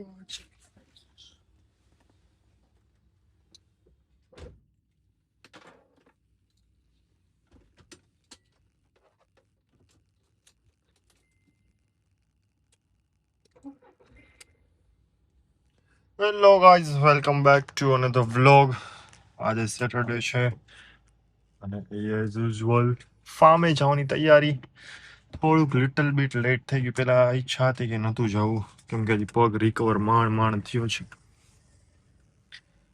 Hello guys, welcome back to another vlog. આજે Saturday છે અને એઝ યુઝ્યુઅલ ફાર્મે જવાની તૈયારી. થોડુંક લિટલ બીટ લેટ થઈ ગયું. પેલા ઈચ્છા હતી કે નહોતું જવું કેમ કે હજી પગ રિકવર માંડ થયો છે.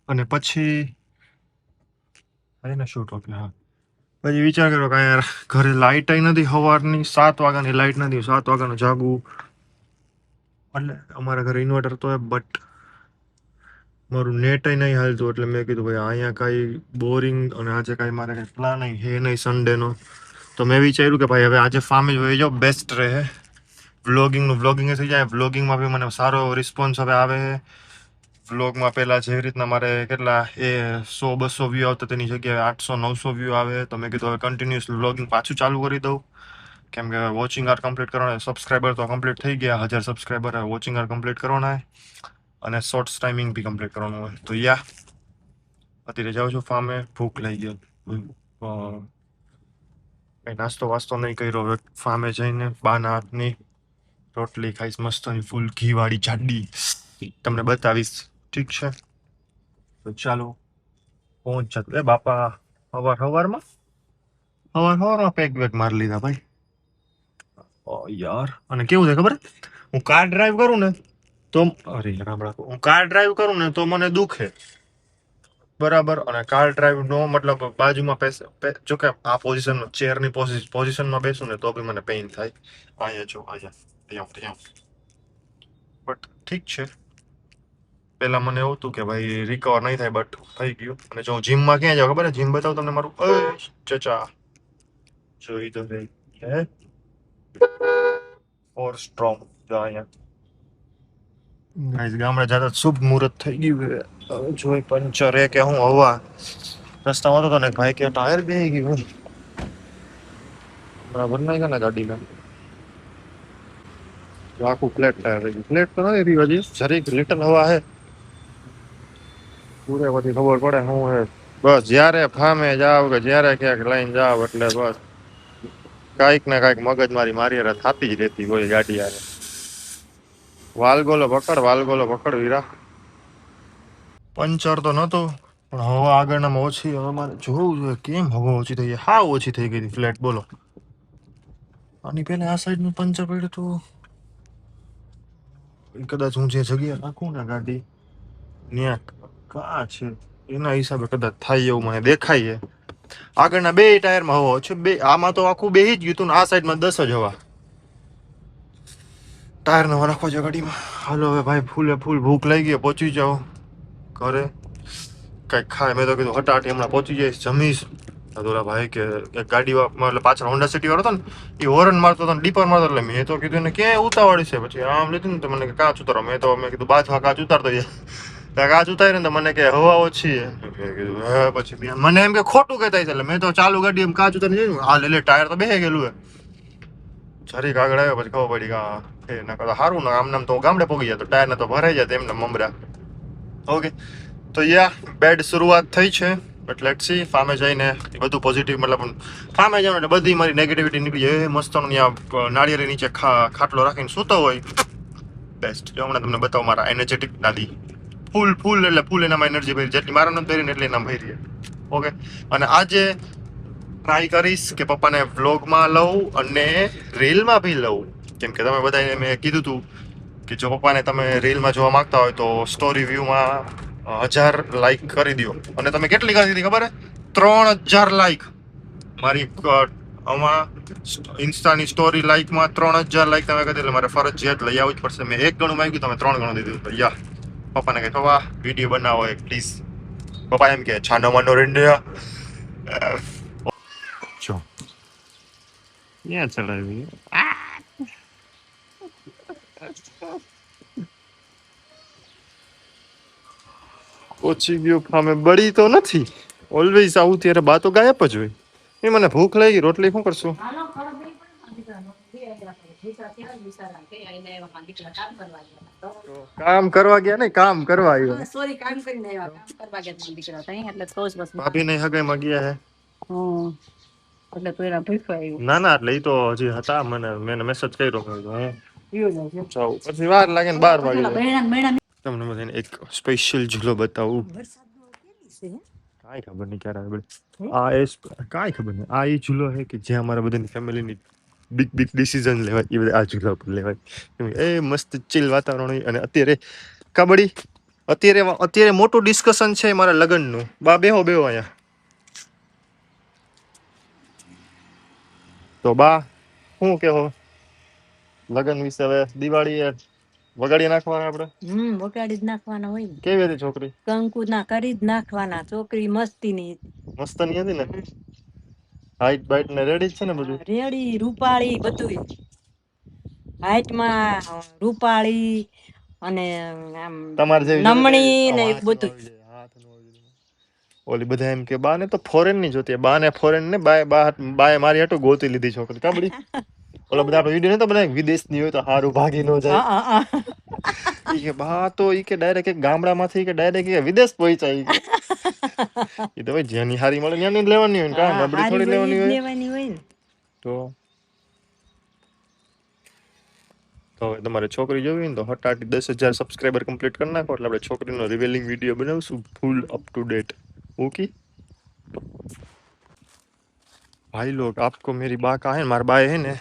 અને પછી ને શું ટોકે હા પછી વિચાર કર્યો કે યાર ઘરે લાઇટ નથી, સવારની 7 વાગ્યાની લાઇટ નથી, 7 વાગ્યાનું જાગવું. એટલે અમારા ઘરે ઇન્વર્ટર તો બટ મારું નેટ નહીં હાલતું, એટલે મેં કીધું ભાઈ અહીંયા કાંઈ બોરિંગ અને આજે કાંઈ મારે કાંઈ પ્લાન નહીં હે નહીં સન્ડેનો. તો મેં વિચાર્યું કે ભાઈ હવે આજે ફાર્મે જ વહી જાઓ, બેસ્ટ રહે. વ્લોગિંગ થઈ જાય. વ્લોગિંગમાં બી મને સારો રિસ્પોન્સ હવે આવે છે. વ્લોગમાં પહેલાં જેવી રીતના મારે કેટલા 100-200 વ્યૂ આવતા તેની જગ્યાએ 800-900 વ્યૂ આવે. તો મેં કીધું હવે કન્ટિન્યુઅસ વ્લોગિંગ પાછું ચાલુ કરી દઉં, કેમ કે વોચિંગ આર કમ્પ્લીટ કરવાના. સબસ્ક્રાઈબર તો કમ્પ્લીટ થઈ ગયા, 1000 સબસ્ક્રાઈબર. વોચિંગ આર કમ્પ્લીટ કરવાના અને શોર્ટ્સ ટાઈમિંગ બી કમ્પ્લીટ કરવાનું હોય. તો અત્યારે જાઉં છું ફાર્મે. ભૂખ લાગી ગયો, કંઈ નાસ્તો વાસ્તો નહીં કર્યો. હવે ફાર્મે જઈને બાના હાથની રોટલી ખાઈશ, મસ્તની ફૂલ ઘીવાળી જાડી, તમને બતાવીશ. ઠીક છે, તો ચાલો પહોંચ જતો. બાપા સવારમાં પેક વેક મારી લીધા ભાઈ. યાર, અને કેવું છે ખબર? હું કાર ડ્રાઈવ કરું ને તો હું કાર ડ્રાઈવ કરું ને તો મને દુખે, બરાબર. અને કાર ડ્રાઈવ નો મતલબ બાજુમાં જો કે આ પોઝિશન ચેરની પોઝિશનમાં બેસું ને તો બી મને પેઇન થાય. અહીંયા જો અહીંયા બટ ઠીક છે. પેલા મને એવું હતું કે ભાઈ રિકવર નહીં થાય, બટ થઈ ગયું. અને જો હું જીમમાં ક્યાં જાઉં ખબર? જીમ બતાવું તમને મારું. ચચા જોઈ તો ભાઈ હે ફોર સ્ટ્રોંગ અહીંયા ગાઈસ. ગામડે જતા શુભ મુહૂર્ત થઈ ગયું. હવે જોઈ પંચર કે હું હવા રસ્તામાં હતો ને ભાઈ કે ટાયર બેહી ગયું. બરાબર નહીં કે ને ગાડીમાં આખું ફ્લેટ ટાયર રહી ગયું. ફ્લેટ તો નથી રહ્યું હજી, જરીક લિટલ હવા હે. પૂરે પછી ખબર પડે હું હે. બસ જ્યારે ફામે જાવ કે જ્યારે ક્યાંક લઈને જાવ એટલે બસ કાંઈક ને કાંઈક મગજમારી મારી હારે થતી જ રહેતી હોય ગાડી હારે. વાલગોલો પકડ વીરા. પંચર તો નહોતું, પણ હવા આગળનામાં ઓછી. હવે મારે જોવું જોઈએ કેમ હવા ઓછી થઈ ગઈ. હા ઓછી થઈ ગઈ હતી ફ્લેટ, બોલો. આની પહેલા આ સાઈડનું પંચર પડ્યું હતું. કદાચ હું જે જગ્યાએ રાખું ને ગાડી ત્યાં કાં છે એના હિસાબે કદાચ થાય એવું મને દેખાય છે. આગળના બે ટાયરમાં હવા છે, બે. આમાં તો આખું બેહી જ ગયું હતું ને આ સાઈડમાં 10 જ હવા. ટાયર નવા નાખવા છે ગાડીમાં. હાલો હવે ભાઈ, ફૂલ ભૂખ લાગી ગઈ. પહોંચી જાઓ ઘરે, કંઈક ખાય. મેં તો કીધું હટાટી હમણાં પહોંચી જઈશ, જમીશ. ઓલા ભાઈ કે ગાડીમાં એટલે પાછળ હોન્ડા સિટી વાળો હતો ને, એ હોરન મારતો હતો, ડીપર મારતો. એટલે મેં તો કીધું એને ક્યાં ઉતાવળી છે. પછી આમ લીધું ને તો મને કાચ ઉતારો. મેં કીધું બાજવા કાચ ઉતારતો જાય. કાચ ઉતારી ને તો મને કે હવા ઓછી છે. કીધું હે. પછી મને એમ કે ખોટું કહેતા છે. એટલે મેં તો ચાલુ ગાડી એમ કાચ ઉતારી જઈને હાલ એટલે ટાયર તો બેહી ગયેલું હે. જરીક આગળ આવ્યો પછી ખબર પડી કે ના કરતા સારું ને આમ નામ તો ગામડે પોગી જાય તો ટાયર ને તો ભરાઈ જાય એમને મમરા. ઓકે, તો બેડ શરૂઆત થઈ છે. But let see. ફાર્મે જઈને બધું પોઝિટિવ, મતલબ ફાર્મે જવાનું એટલે બધી મારી નેગેટિવિટી નીકળી જાય. મસ્તનું ત્યાં નાળિયેરી નીચે ખાટલો રાખીને સૂતો હોય, બેસ્ટ. જો હમણાં તમને બતાવું મારા એનર્જેટિક દાદી. ફૂલ એટલે ફૂલ એનામાં એનર્જી ભરી, જેટલી મારા નથી ભરી ને એટલી એનામાં ભરી. ઓકે, અને આજે ટ્રાય કરીશ કે પપ્પાને વ્લોગમાં લઉં અને રીલમાં બી લઉં. કેમ કે તમે બધાને મેં કીધું હતું કે જો પપ્પાને તમે રીલમાં જોવા માંગતા હોય તો સ્ટોરી વ્યૂમાં 1000 લાઈક કરી દો. અને તમે કેટલી કરી દીધી ખબર? 3000 લાઈક મારી આમાં ઇન્સ્ટાની સ્ટોરી લાઈકમાં 3000 લાઈક તમે કરી. એટલે મારે ફરજિયાત લઈ આવવું જ પડશે. મેં 1 ગણું માંગ્યું, તમે 3 ગણું દીધું. પપ્પાને કહે પપ્પા વિડીયો બનાવો એક પ્લીઝ. પપ્પા એમ કે છાનો માનો રેન્ડિયા જો ક્યાં ચડાવી. ઓછી ગયો ફામે, બળી તો નથી. ઓલવેઝ આવું ત્યારે બા તો ગાયબ જ હોય. એ મને ભૂખ લાગી, રોટલી શું કરશું? તો કામ કરવા ગયા ને કામ કરવા આવ્યા. સોરી કામ કરીને આવ્યા, કામ કરવા ગયા તમારા દીકરા તઈ એટલે તો જ બસ ભાભી નહીં હગાઈમાં ગયા હે. એટલે પેલા ભૂખ્યો આવ્યો. ના ના એટલે ઈ તો હજી હતા, મેં મેસેજ કર્યો હું પીવો જાય છે. જાઉં પછી વાર લાગે ને 12 વાગે બહેણા બહેણા તમને બધાને એક સ્પેશિયલ ઝૂલો બતાવું. વરસાદનો કેવી છે હે? કાંઈ ખબર નહીં ક્યારે આવે. આ એ કાંઈ ખબર નહીં. આ એ ઝૂલો છે કે જ્યાં અમારા બધાની ફેમિલીની બિગ બિગ ડિસિઝન લેવાય એ બધા આ ઝૂલા પર લેવાય. એ મસ્ત ચિલ વાતાવરણ હોય. અને અત્યારે કબડ્ડી અત્યારે મોટું ડિસ્કશન છે મારા લગ્નનું. બા બેહો અહીંયા. તો બા શું કહો લગ્ન વિશે? હવે દિવાળી વગાડી નાખવાના આપણે. વગાડી જ નાખવાના હોય ને. કેવી હતી છોકરી? કંકુ ના કરી જ નાખવાના. છોકરી મસ્તીની મસ્ત ની હતી ને. હાઈટ બાઈટ ને રેડી છે ને બધું? રેડી રૂપાળી બધું. હાઈટમાં રૂપાળી અને આમ તમારે જેવી નમણી ને બધું. ઓલી બધા એમ કે બા ને તો ફોરેન ની જોતી. બા ને ફોરેન ને બાએ મારી હાટુ ગોતી લીધી છોકરી કાબડી. ઓલા બધા આપણો વિડિયો નતો બનાવ્યો વિદેશ ની હોય તો હારું ભાગી ન જાય. ઈ કે બા તો ઈ કે ડાયરેક્ટ એક ગામડામાંથી કે ડાયરેક્ટ વિદેશ પહોંચાઈ. ઈ તો ભાઈ જેની હારી મળે ન્યાની જ લેવાની હોય ને કામ નબળી થોડી લેવાની હોય ને. તો હવે તમારે છોકરી જોવી ને તો હટાટી 10,000 સબસ્ક્રાઇબર કમ્પ્લીટ કરી નાખો એટલે આપણે છોકરીનો રિવીલિંગ વિડીયો બનાવશું ફૂલ અપ ટુ ડેટ. ઓકે भाई लोग आपको मेरी बा का है मार बाए है ने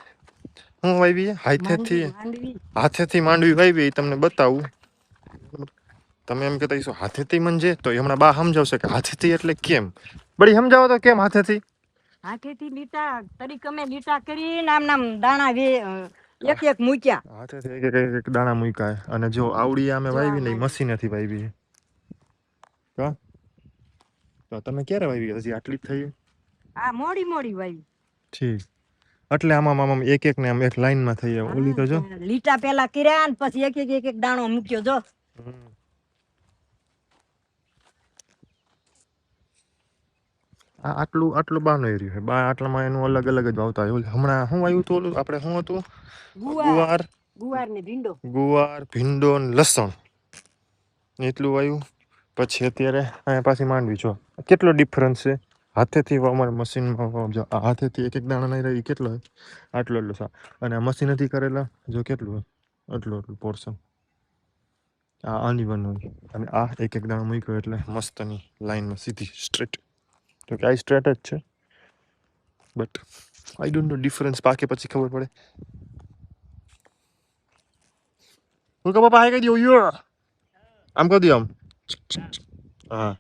હું વાવી હાથેથી માંડવી વાવી તમને બતાવું. તમે એમ કહેતા છો હાથેથી મંજે તો હમણાં બા સમજાવશે કે હાથેથી એટલે કેમ. બડી સમજાવો તો કેમ હાથેથી? હાથેથી લીટા તરીકે અમે લીટા કરી નામ દાણા એક એક મૂક્યા. હાથેથી એક દાણા મૂક્યા. અને જો આવડી અમે વાવી ને મશીનેથી વાવી. તો તમે ક્યારે વાવી? હજી આટલી જ થઈ? આ મોડી વાવી. ઠીક એટલે આમાં એક એક ને આમ એક લાઈન માં થઈ જાય. ઓલી તો જો લીટા પેલા કર્યા ને પછી એક એક દાણો મૂક્યો જો. આટલું બાનો એરિયો છે. બા આટલામાં એનું અલગ અલગ જ વાવતા હોય. હમણાં શું આવ્યું હતું ઓલું આપણે શું હતું? ગુવાર ભીંડો ને લસણ એટલું વાવ્યું. પછી અત્યારે અહીંયા પાછી માંડવી. જો કેટલો ડિફરન્સ છે. હાથેથી અમારે મશીનમાં જો હાથેથી એક એક દાણા નહીં રહી કેટલો હોય આટલું અને આ મશીનથી કરેલા જો કેટલું આટલું પોર્શન આ અનઇવન હોય. અને આ એક એક દાણો મૂક્યો એટલે મસ્તની લાઈનમાં સીધી સ્ટ્રેટ. તો કે આ સ્ટ્રેટ જ છે but I don't know difference. પાકે પછી ખબર પડે. હું કે પપ્પા હાઈ કહી દઉં યો આમ કહી દઉં આમ. હા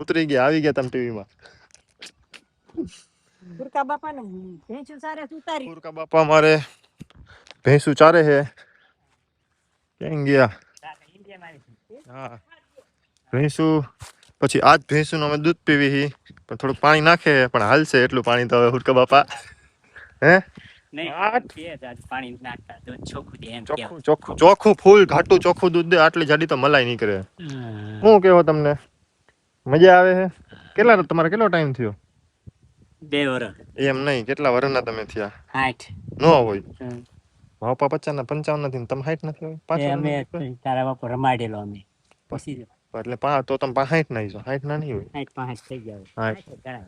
ઉતરી ગયા આવી ગયા તમે ટીવીમાં. કુરકા બાપા ને ભેંસુ ચારે સુતારી. કુરકા બાપા મારે ભેંસુ ચારે હે. ક્યાં ગયા? હા ભેંસુ પછી આજ ભેંસુનું અમે દૂધ પીવી પણ થોડુંક પાણી નાખે પણ હાલશે એટલું પાણી તો હવે હુરકા બાપા હે ચોખ્ખું ફૂલ ઘાટું ચોખ્ખું દૂધ દે. આટલી જાડી તો મલાઈ નીકળે. શું કેવો તમને? મજા આવે છે? તમારે કેટલો ટાઈમ થયો? 2 વર્ષ. એમ નહીં કેટલા વર્ષના તમે થયા? 60 ન હોય બાપા 50 ના 55 નથી તમે 60 નથી હોય? 5 અમે તારા બાપુ રમાડેલો અમે પછી એટલે તો તમે 65 ના 60 ના નહીં હોય. 65 થઈ ગયા.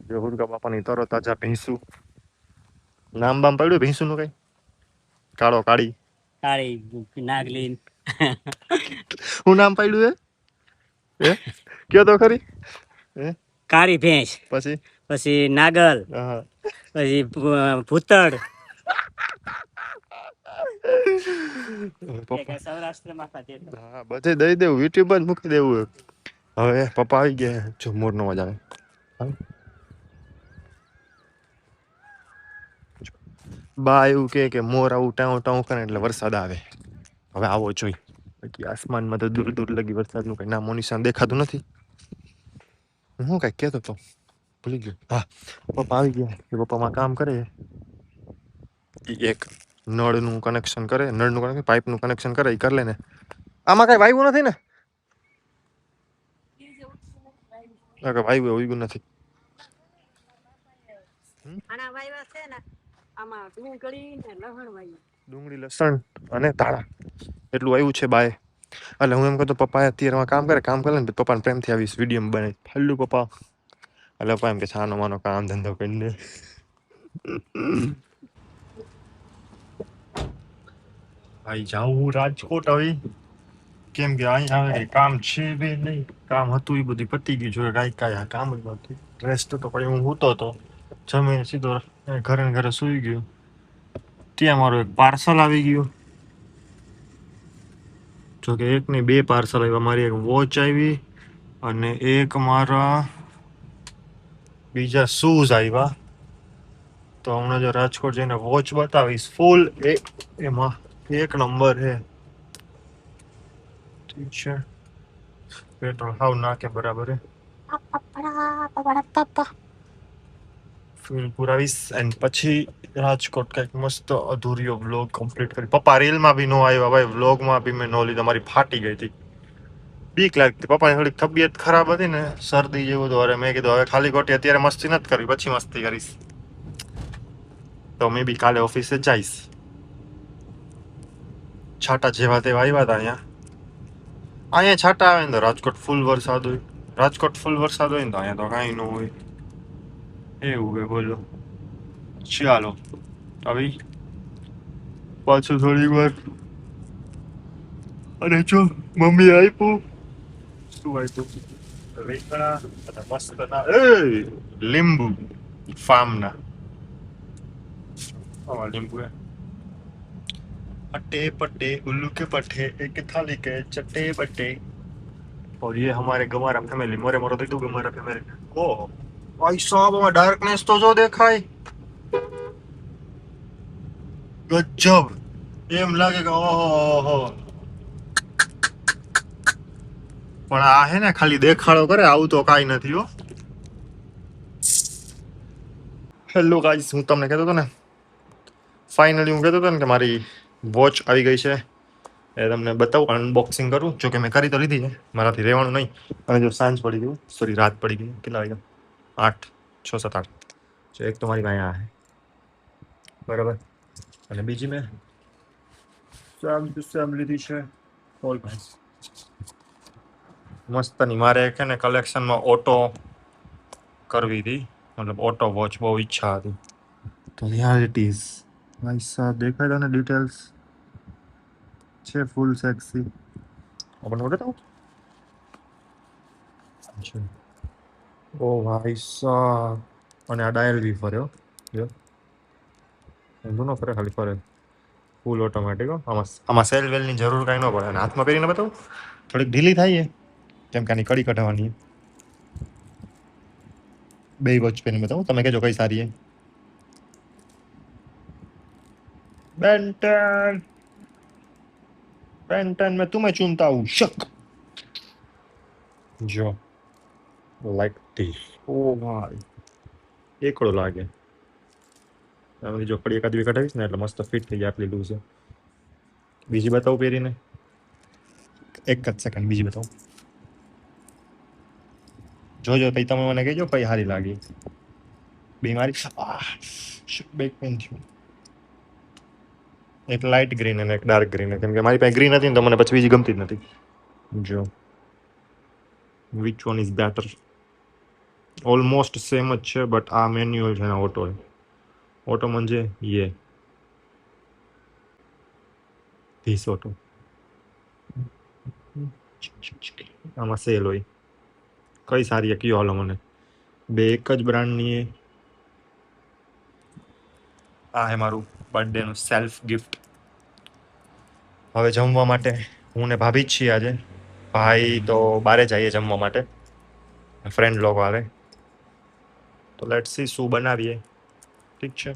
જો હુરકા બાપાની તરો તાજા ભેંસુ. નામ બામ પડ્યું ભેંસુ નું કઈ? કાળી નાગલી. હું નામ પડ્યું હે કયો તો ખરી? કાળી ભેંસ પછી નાગલ પછી ભૂતળ. હા બધે દઈ દેવું. યુટ્યુબ જ મૂકી દેવું. હવે પપ્પા આવી ગયા. જો મોર નો અવાજ આવે. બા એવું કે મોર આવું ટાઉ ટાઉ કરે એટલે વરસાદ આવે. હવે આવો જોઈ બાકી આસમાનમાં તો દૂર દૂર લગી વરસાદનું કઈ નામો નિશાન દેખાતું નથી. હું કઈ કહેતો તો ભૂલી ગયો. હા પપ્પા આવી ગયા. પપ્પામાં કામ કરે એક નળનું કનેક્શન કરે. પાઇપનું કનેક્શન કરે એ કરી લે ને. આમાં કઈ વાયવું નથી ને? વાયવું ઉગ્યું નથી. આમાં ડુંગળી ને લસણ વાવી. ડુંગળી લસણ અને ધાણા એટલું આવ્યું છે બાય. એટલે હું એમ કહેતો પપ્પા અત્યારમાં કામ કરે ને પપ્પાને પ્રેમથી આવીશ વિડીયો બનાવી ફલ્લુ પપ્પા. એટલે પપ્પા એમ કે છાનો માનો કામ ધંધો કરીને ભાઈ જાઉં હું રાજકોટ હવે, કેમ કે અહીંયા આવે કામ છે બે નહીં, કામ હતું એ બધું પતી ગયું જોઈએ, કાંઈ કામ જ નહોતું. રેસ્ટ તો પછી હું સૂતો હતો, જમીને સીધો ઘરે ને ઘરે સૂઈ ગયો. ત્યાં મારું એક પાર્સલ આવી ગયું, જો કે એક નહીં 2 પાર્સલ આવ્યા. મારી એક વોચ આવી અને એક મારા બીજા શૂઝ આવ્યા. તો હમણાં જો રાજકોટ જઈને વોચ બતાવીશ ફૂલ એમાં 1 નંબર છે. ઠીક છે, પેટ્રોલ હાવ નાખે બરાબર છે. ફૂલ પુરાવીશ એન્ડ પછી રાજકોટ કંઈક મસ્ત અધૂરિયો વ્લોગ કમ્પ્લીટ કરી. પપ્પા રીલમાં બી નો આવ્યા ભાઈ, વ્લોગમાં બી મેં નો લીધા, મારી ફાટી ગઈ હતી, બીક લાગતી. પપ્પાની થોડીક તબિયત ખરાબ હતી ને, શરદી જેવું તો અરે મેં કીધું હવે ખાલી ખોટી અત્યારે મસ્તી નથી કરવી, પછી મસ્તી કરીશ. તો મેં બી કાલે ઓફિસે જઈશ. છાટા જેવા તેવા આવ્યા હતા અહીંયા છાટા આવે ને તો રાજકોટ ફૂલ વરસાદ હોય, રાજકોટ ફૂલ વરસાદ હોય ને તો અહીંયા તો કાંઈ ન હોય એવું હોય. બોલો ચાલો હવે પાછું થોડી વાર. અને જો મમ્મી આપ્યું, શું આપ્યું? રીંગણા અને મસ્ત ના લીંબુ ફાર્મના લીંબુ अट्टे पट्टे उल्लू के पट्टे एक थाली के चट्टे बट्टे. और ये हमारे गमारा फैमिली, मोरे मोरो देख दो गमारा फैमिली. ओ भाई साहब में डार्कनेस तो जो देखा है गजब, એમ લાગે કે ઓહો. પણ આ હે ને ખાલી દેખાડો કરે, આવું તો કાંઈ નથી હો. હેલો ગાઈસ, હું તમને કહેતો હતો ને ફાઇનલી હું કહેતો હતો ને કે મારી વોચ આવી ગઈ છે, એ તમને બતાવું, અનબોક્સિંગ કરું. જો કે મેં કરી તો લીધી છે, મારાથી રહેવાનું નહીં. અને જો સાંજ પડી ગયું, સોરી રાત પડી ગઈ, કેટલા વાગ્યા 8 6 7 8. જો એક તો મારી પાસે આ છે બરાબર, અને બીજી મેં સેમ લીધી છે ઓલ ભાઈ મસ્તની. મારે છે ને કલેક્શનમાં ઓટો કરવી હતી, મતલબ ઓટો વોચ બહુ ઈચ્છા હતી. તો હિયર ઇટ ઇઝ ભાઈ સાહેબ, દેખાય તને ડિટેલ્સ છે ફૂલ સેક્સી. આપણને બતાવું. ઓ ભાઈ સાહેબ, અને આ ડાયલ બી ફર્યો જો, ઊંધું ન ફરે, ખાલી ફરે ફૂલ ઓટોમેટિક. આમાં સેલ વેલની જરૂર કાંઈ ન પડે. અને હાથમાં પહેરીને બતાવું, થોડીક ઢીલી થાય કેમ કે આની કડી કઢાવવાની. 2 વોચ પહેરીને બતાવું, તમે કહેજો કઈ સારી છે. બેન્ટન બેન્ટન મેં तुम्हें चुनता हूँ शक. જો લાઈક ધીસ. ઓ ભાઈ એકડો લાગે. હવે જો કડી એકાદ બી કઢાવીશ ને એટલે મસ્ત ફિટ થઈ જાય. આટલી લૂઝ છે. બીજી બતાવું પહેરીને, એક જ સેકન્ડ બીજી બતાવું. જોજો પછી તમે મને કહેજો કઈ સારી લાગી. બે મારી બેક પેન થયું. એક લાઇટ ગ્રીન અને એક ડાર્ક ગ્રીન, કેમ કે મારી પાસે ગ્રીન હતી ને તો મને પછી બીજી ગમતી જ નથી. જો which one is better? Almost same જ છે, બટ આ મેન્યુઅલ છે ને ઓટો છે. ઓટો म्हणजे ये ધીસ ઓટો. આમાં સેલ હોય. કઈ સારી કયો હાલો મને? બે એક જ બ્રાન્ડની. આ હે મારું બર્થડેનું સેલ્ફ ગિફ્ટ. હવે જમવા માટે હું ને ભાભી જ છીએ આજે. ભાઈ તો બારે જઈએ જમવા માટે, ફ્રેન્ડ લોકો આવે. તો લેટ્સ સી શું બનાવીએ. ઠીક છે.